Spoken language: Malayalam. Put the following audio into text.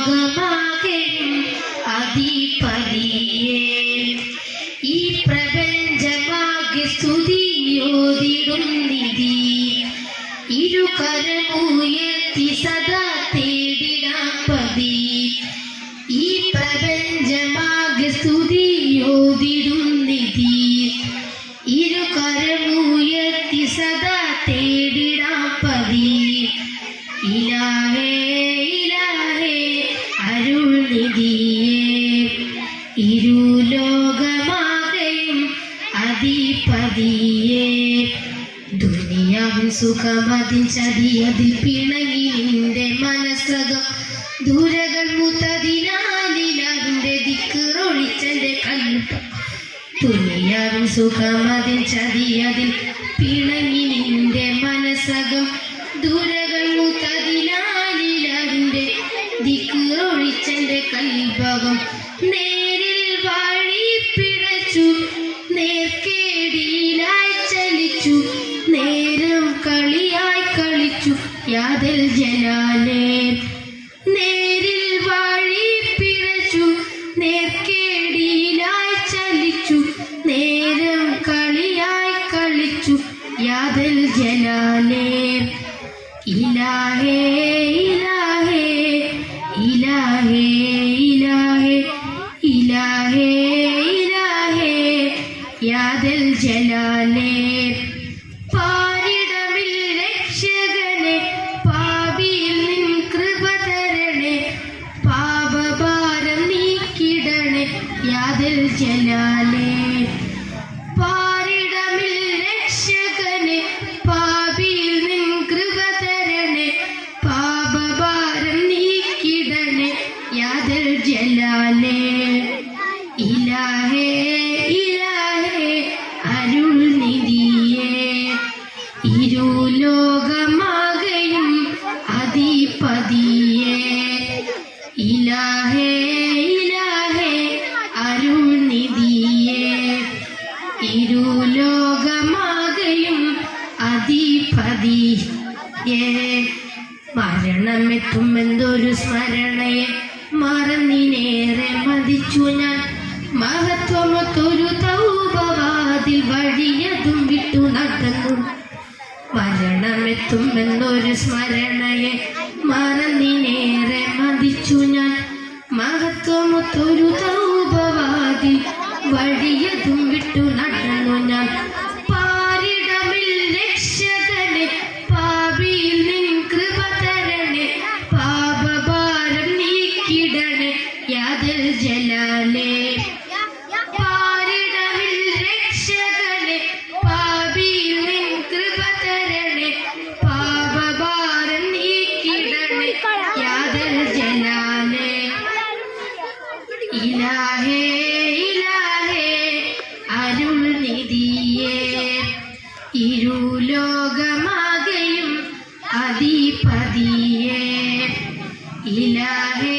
ഇരുലോകമാകെയും അധിപതിയേ ഈ പ്രപഞ്ചമാകെ സ്തുതിയോതിടും നിധി ഇരുകരമുയർത്തി സദാ തേടിടാം പതി ഈ പ്രപഞ്ചമാകെ സ്തുതിയോതിടും നിധി ഇരുകരമുയർത്തി സദാ തേടിടാം പതി ഇലാഹേ ഇലാഹേ അരുൾ നിധിയേ ഇരുലോകമാകെയും അധിപതിയേ ദുനിയാവിൻ സുഖമതിൻ ചതിയതിൽ പിണങ്ങി നിന്റെ മനസ്സകം ദൂരകൾ മുത്തതിനാലിലാവിന്റെ ദിക്റൊഴിച്ചെന്റെ കൽപ്പ ദുനിയാവിൻ സുഖമതിൻ ചതിയതിൽ പിണങ്ങി നിന്റെ മനസ്സകം ദൂരകൾ മുത്തതിനാലിലാവിന്റെ ദിക്റൊഴിച്ചെന്റെ കൽഭകം നേരിൽ വഴി പിഴച്ചു നേർക്കേടിയിലായി ചലിച്ചു നേരം കളിയായി കളിച്ചു യാദൽ ജലാലേ നേരിൽ വഴി പിഴച്ചു നേർക്കേടിയിലായി ചലിച്ചു നേരം കളിയായി കളിച്ചു യാദൽ ജലാലേ ഇലാഹേ ഇലാഹേ ഇലാഹേ ഇലാഹേ ഇലാഹേ ഇലാഹേ യാദൽ ജലാലേ പാരിടമിൽ രക്ഷകനെ പാപിയിൽ നിൻ കൃപ തരണേ പാപഭാരം നീക്കിടണേ യാദൽ ജലാലേ പാരിടമിൽ രക്ഷകനെ പാപിയിൽ നിൻ കൃപ തരണേ പാപഭാരം നീക്കിടണേ യാദൽ ജലാലേ ഇലാഹേ ഇലാഹേ അരുൾ നിധിയേ ഇരുലോകമാകെയും അധിപതിയേ ഇലാഹേ ഇലാഹേ അരുൾ നിധിയേ ഇരുലോകമാകെയും അധിപതിയേ മരണമെത്തുമെന്തൊരു സ്മരണയെ മറന്നിനേറെ മതിച്ചു ഞാൻ മഹത്വമൊത്തൊരു തൗബവാതിൽ വഴിയതും വിട്ടു നടന്നു മരണമെത്തുമെന്നൊരു സ്മരണയെ മറന്നിനേറെ മതിച്ചു ഞാൻ മഹത്വമൊത്തൊരു തൗബവാതിൽ വഴിയതും വിട്ടു നടന്നു ഞാൻ പാരിടമിൽ രക്ഷകനെ പാപിയിൽ നിൻ കൃപ തരണേ പാപഭാരം നീക്കിടണേ യാദൽ ജലാലേ പാരിടമിൽ രക്ഷകനെ പാപിയിൽ നിൻ കൃപ തരണേ പാപഭാരം നീക്കിടണേ യാദൽ ജലാലേ ഇലാഹേ ഇലാഹേ അരുൾ നിധിയേ ഇരുലോകമാകെയും അധിപതിയേ ഇലാഹേ